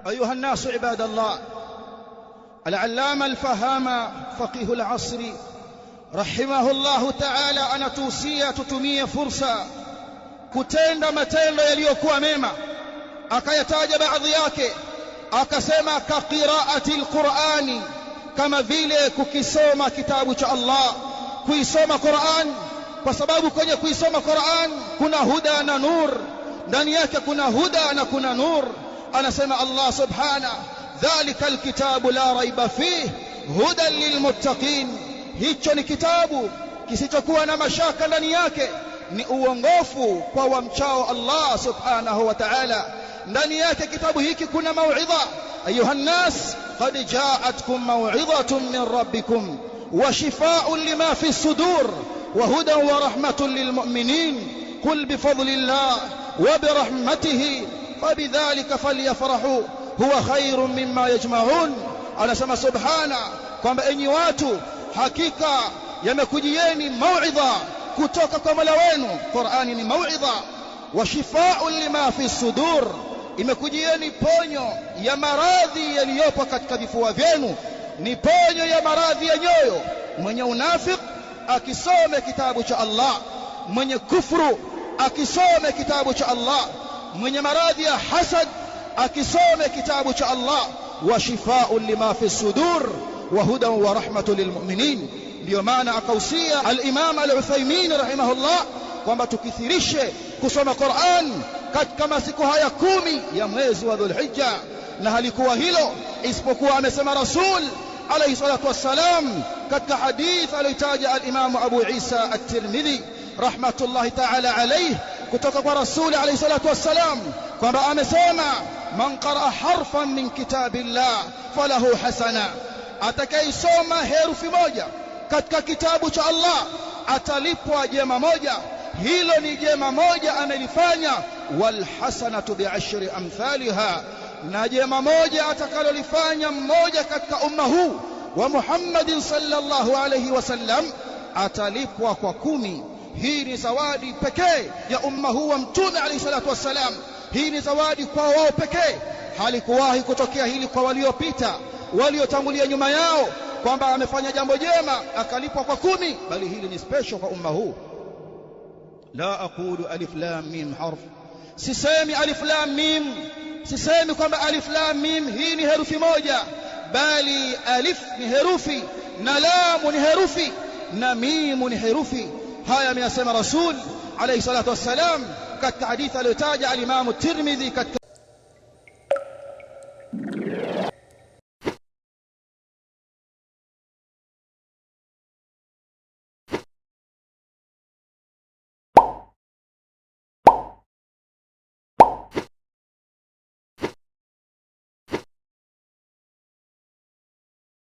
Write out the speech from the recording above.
أيها الناس عباد الله، العلامة الفهامة فقيه العصر رحمه الله تعالى anatuhusia tutumie fursa kutenda matendo yaliyokuwa mema. Akayataja baadhi yake, akasema ka qiraati alqurani, kama vile kukisoma kitabu cha Allah, kuisoma Qur'an, kwa sababu kwenye kuisoma Qur'an kuna huda na nur, ndani yake kuna huda na kuna nur. Anasema Allah subhanahu, dhalika alkitabu la raiba fihi hudan lilmuttaqin, hicho ni kitabu kisichokuwa na mashaka ndani yake, ni uongofu kwa wamchao Allah subhanahu wa ta'ala. Ndani yake kitabu hiki kuna mauidha. Ayuha nnas, qad ja'atkum mau'idhatun min rabbikum wa shifaa'un lima fi sudur wa hudan wa rahmatun lilmu'minin qul bifadlillah wa birahmatihi fabidhalika falyafrahu huwa khairun mimma yajma'un. Anasema subhana kwamba enyi watu, hakika yamekujieni mauidha kutoka kwa Mola wenu. Qur'ani ni mauidha. Wa shifaa'un lima fi sudur, imekujieni ponyo ya maradhi yaliyopo katika vifua vyenu, ni ponyo ya maradhi ya nyoyo. Mwenye unafik akisome kitabu cha Allah, mwenye kufru akisome kitabu cha Allah, mwenye maradhi ya hasad akisome kitabu cha Allah. Wa shifaa'un lima fi sudur wa hudan wa rahmatun lilmu'minin. Ndio maana akausia al-Imam al-Uthaymeen rahimahullah kwamba tukithirishe kusoma Qur'an katika masiku haya 10 ya mwezi wa Dhulhijja. Na halikuwa hilo isipokuwa amesema Rasul alayhi salatu wassalam katika hadith aliyotaja al-Imam Abu Isa at-Tirmidhi rahmatullahi ta'ala alayhi kutoka kwa Rasul alayhi salatu wassalam kwamba amesema, man qaraa harfan min kitabillah falahu hasana, atakayesoma herufi moja katika kitabu cha Allah atalipwa jema moja. Hilo ni jema moja amelifanya. Wal hasanatu bi'ashri amthaliha, na jema moja atakalolifanya mmoja katika umma huu wa Muhammadin sallallahu alayhi wasallam atalipwa kwa 10. Hii ni zawadi pekee ya umma huu wa Mtume alayhi salatu wassalam. Hii ni zawadi kwa wao pekee. Halikuwahi kutokea hili kwa waliopita, waliotangulia nyuma yao, kwamba amefanya jambo jema akalipwa kwa 10, bali hili ni special kwa umma huu. La aqulu alif lam mim harf, sisemi alif lam mim, sisemi kwamba alif lam mim hii ni herufi moja, bali alif ni herufi na lam ni herufi na mim ni herufi. Haya ameyasema Rasul alayhi salatu wassalam katika hadithi aliyotaja al-Imam at-Tirmidhi katika